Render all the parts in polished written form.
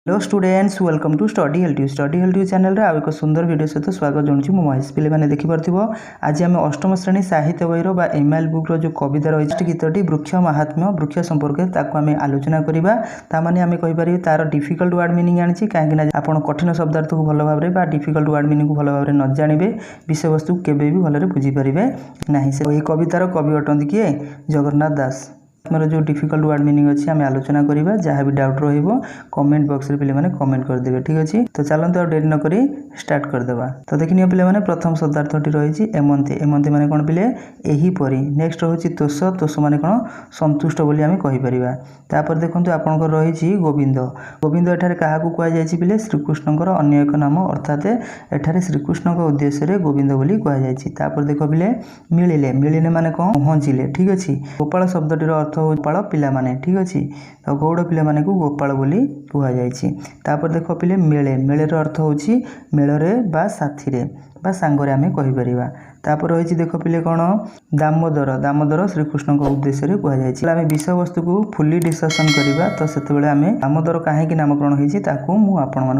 Hello students welcome to study health channel आउ एक सुंदर वीडियो सहित स्वागत जनाऊँ मु महेश पे मैंने देखिपो आज आम अष्टम श्रेणी साहित्य बहीर बा एमआईएल बुक्र जो कविता रही गीतटी वृक्ष महात्म्य वृक्ष संपर्क आम आलोचना करवा ताने आम कहीपर तार डिफिकल्ट वर्ड मिनिंग आनी कहीं आप कठिन शब्दार्थ को भल भाव डिफिकल्ट वर्ड मिनिंग को भल भाव न जानवे विषय वस्तु केवे भी भलरे बुझीपारे ना से कवितार कवि अटंती किए जगन्नाथ दास मेरा जो डिफिकल्ट वर्ड मिनिंग अच्छी आम आलोचना करवा जहाँ भी डाउट रो कमेंट बॉक्स रे पे कमेंट करदे ठीक अच्छे। तो चलते और डेरी नक स्टार्ट करदेवा। तो देखिए पे प्रथम शब्दार्थटी रही एमंते एमंते माने कौन पिले एहीपरी। नेक्स्ट हूँ तोष तोष माने कौन संतुष्ट बोली आम कहीपर। तापर देखो आपंकर रही गोविंद गोविंद एठारे क्या कहुई पिले श्रीकृष्णकर अन्य एक नाम अर्थात एठारे श्रीकृष्ण उद्देश्य गोविंद बोली कहुई। देख पिले मिलिले मिलिले माने कौन पहुँचिले ठीक अच्छे। गोपाल शब्दटीर अर्थ गोपाल पिला माने ठीक अच्छे। तो गौड़ पिला माने को गोपाल बोली कहुई। देख पिले मेले मेलेर अर्थ होची मेलरे बा साथी रे बा सांगरे आमे कहीपर। तापर रही देख पिले कौन दामोदर दामोदर श्रीकृष्ण उद्देश्य कहुई। आम विषय वस्तु को फुली डिस्कसन करवा तो से दामोदर कहीं नामकरण होती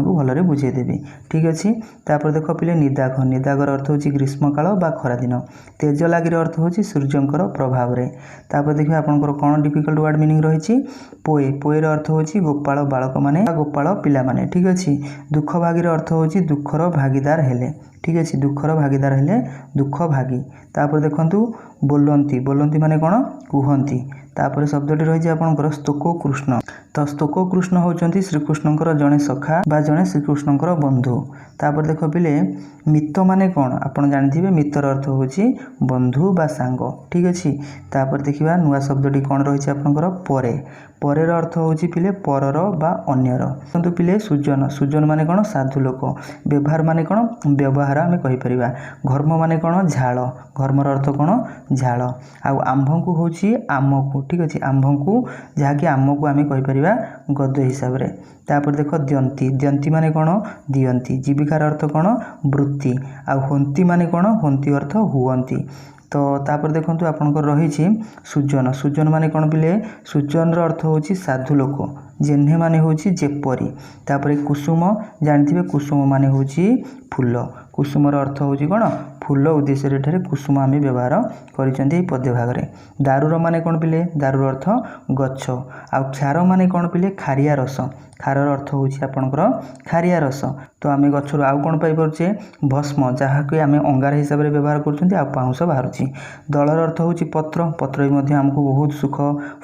भलरे बुझेदेवी ठीक अच्छे। तापर देख पिले निदाघ निदाघर अर्थ होची ग्रीष्म काल बा खरा दिन। तेज लागिर अर्थ होची सूर्यंकर प्रभाव रे। तापर देखिए आपंकर कौन डिफिकल्ट वर्ड मिनिंग रही पोए पोएर अर्थ होची गोपाल बालक माने गोपाल पिला माने ठीक अच्छे। दुख भागीर अर्थ होची दुखर भागीदार हेले ठीक अच्छे। दुखर भागीदार हेले दुख भागी। तापर देखंतु बोलंती बोलंती माने कौन कुहंती। तापर शब्दटी रही आपंकर स्तोको कृष्ण। तो स्तोको कृष्ण होचंती श्रीकृष्णकर जड़े सखा बा जड़े श्रीकृष्णकर बंधु। तापर देख पिले मित माने कौन आपन जानिथिबे मितर अर्थ होची बंधु बा सांग ठीक अच्छे। तापर देखिबा नुआ शब्दटी कौन रही आपंकर परे परेर अर्थ होची पिले परर बा अन्यर। किंतु पिले सुजन सुजन माने कौन साधु लोक। व्यवहार माने कौन व्यवहार आम कहीपर। घर्म माने कौन झाड़ घर्मर अर्थ कौन झाड़। आउ आंभ को होची आम को ठीक अच्छे। आंभ को जहाँकि आम को आम कहीपर गद्य हिसाब से। तापर देख द्यंती द्यंती माने कौन दियंती। जीविकार अर्थ कौन वृत्ति। आउ हंती माने कौन हंती अर्थ हुअंती। तो तापर देखंतु आपनकर रही सुजन सुजन माने कौन पिले सुजन अर्थ होची साधु लोक। जेन्हे माने होची जेपरी। तापर कुसुम जानथिबे कुसुम माने होची फूल। कुसुमर अर्थ होची कौन फूल उद्देश्य रे कुसुम आम व्यवहार करिसेंती पद्य भाग रे। दारुर माने कौन पिले दारुर अर्थ गछ। आ क्षार माने कौन पिले खारिया रस। खारर अर्थ होची आपनकर खारिया रस। तो आम गछर आउ कौन पाई परछे भस्म जहाँ कि आम अंगार हिसाब से व्यवहार करछंती आ पाउंस बाहरुची। दलर अर्थ होची पत्र पत्र भी आमको बहुत सुख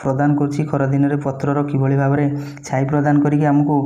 प्रदान करछि। खरा दिन में पत्रर किभଳି भाव में छाई प्रदान करके आमको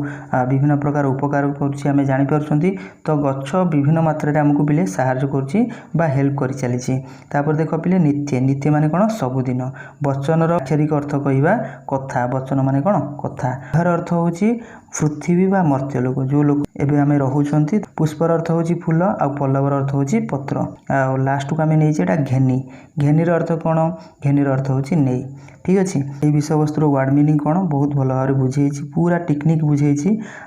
विभिन्न प्रकार उपकार करछि आम जानि पारुछंती। तो गछ विभिन्न मात्रा आमको पिले साहाय्य करछि बा हेल्प करि चलिछि। तापर देख पिले नित्य नित्य माने कौन सबुदिन। वचनर अक्षरिक अर्थ कहवा कथा वचन माने कौन कथा। यार अर्थ होची पृथ्वी बा मर्त्य लोक जो लोक एबे आमे रहुछंती। पुष्पर अर्थ होची फूल आ पल्लवर अर्थ होची पत्र। आ लास्ट को आमे नेइछे एटा घेनी घेनीर अर्थ कौन घेनीर अर्थ होची नेई ठीक अच्छे। ये विषय वस्तुर वर्ड मिनिंग कौन बहुत भल भाव बुझे पूरा टेक्निक बुझे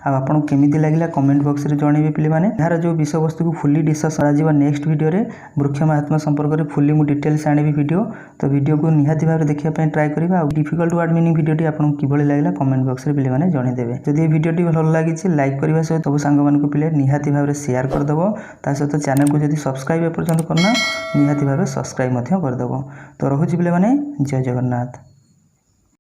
आपको केमी लगे कमेंट बॉक्स रे जनइबे पिले माने। यार जो विषय वस्तु को फुली डिस्कस करा नेक्स्ट वीडियो रे वृक्ष महात्मा संपर्क में फुली मु डिटेल्स आने वीडियो। तो वीडियो को निहाती भाव देखा ट्राए करवा। डिफिकल्ट वर्ड मिनिंग वीडियोटी आपको किभଳି लगे कमेंट बॉक्स रे पिले माने जनइदेबे। जदि ये वीडियोटी भल लगी लाइक करने सहित सब सांग मानक पिले निहाती भाव शेयर करदेव। ता सहित चैनल को जदि सब्सक्राइब एपर्यंत करना निहाती भाव सब्सक्राइब करदेव। तो रोचे पिले माने जय जगन्नाथ।